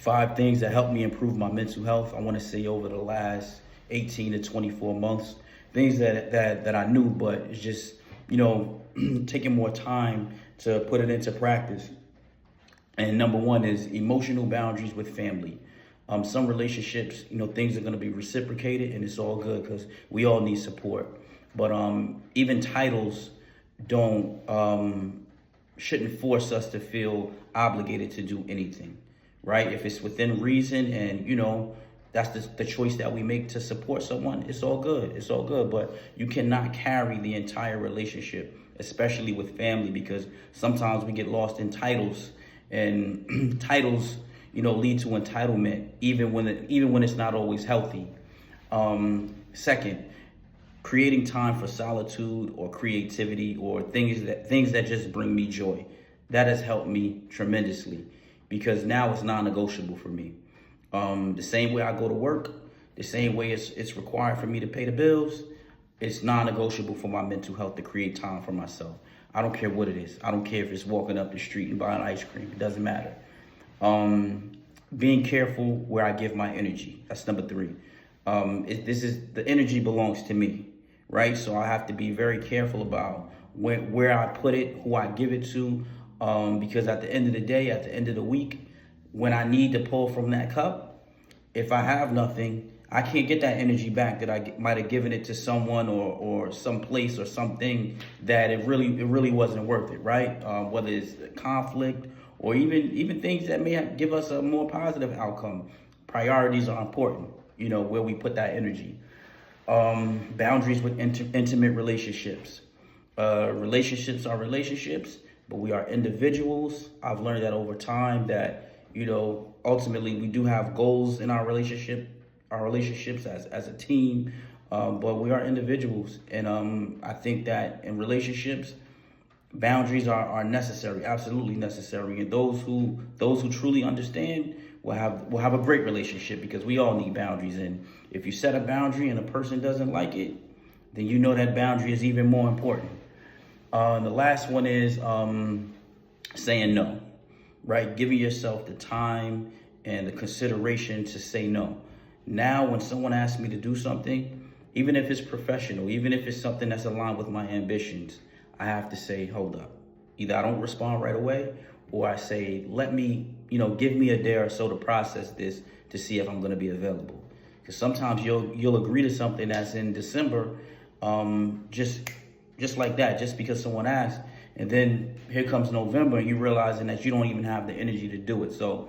5 things that helped me improve my mental health. I want to say over the last 18 to 24 months, things that I knew, but it's just, taking more time to put it into practice. And number one is emotional boundaries with family. Some relationships, things are going to be reciprocated, and it's all good because we all need support. But even titles don't shouldn't force us to feel obligated to do anything, right? If it's within reason, and that's the choice that we make to support someone, it's all good. It's all good. But you cannot carry the entire relationship, especially with family, because sometimes we get lost in titles, and titles lead to entitlement, even when it's not always healthy. Second, creating time for solitude or creativity or things that just bring me joy. That has helped me tremendously because now it's non-negotiable for me. The same way I go to work, the same way it's required for me to pay the bills, it's non-negotiable for my mental health to create time for myself. I don't care what it is. I don't care if it's walking up the street and buying ice cream. It doesn't matter. Being careful where I give my energy. That's number 3. The energy belongs to me, right? So I have to be very careful about where I put it, who I give it to, because at the end of the day, at the end of the week, when I need to pull from that cup, if I have nothing, I can't get that energy back that I might have given it to someone or some place or something that it really wasn't worth it, right? Whether it's conflict or even things that may give us a more positive outcome. Priorities are important, where we put that energy. Boundaries with intimate relationships. Relationships are relationships, but we are individuals. I've learned that over time that, ultimately we do have goals in our relationships as a team, but we are individuals. And I think that in relationships, boundaries are necessary, absolutely necessary. And those who truly understand will have a great relationship, because we all need boundaries. And if you set a boundary and a person doesn't like it, then that boundary is even more important. And the last one is saying no, right? Giving yourself the time and the consideration to say no. Now, when someone asks me to do something, even if it's professional, even if it's something that's aligned with my ambitions, I have to say, hold up. Either I don't respond right away, or I say, let me, give me a day or so to process this to see if I'm going to be available. Because sometimes you'll agree to something that's in December, just like that, just because someone asked, and then here comes November, and you realizing that you don't even have the energy to do it. So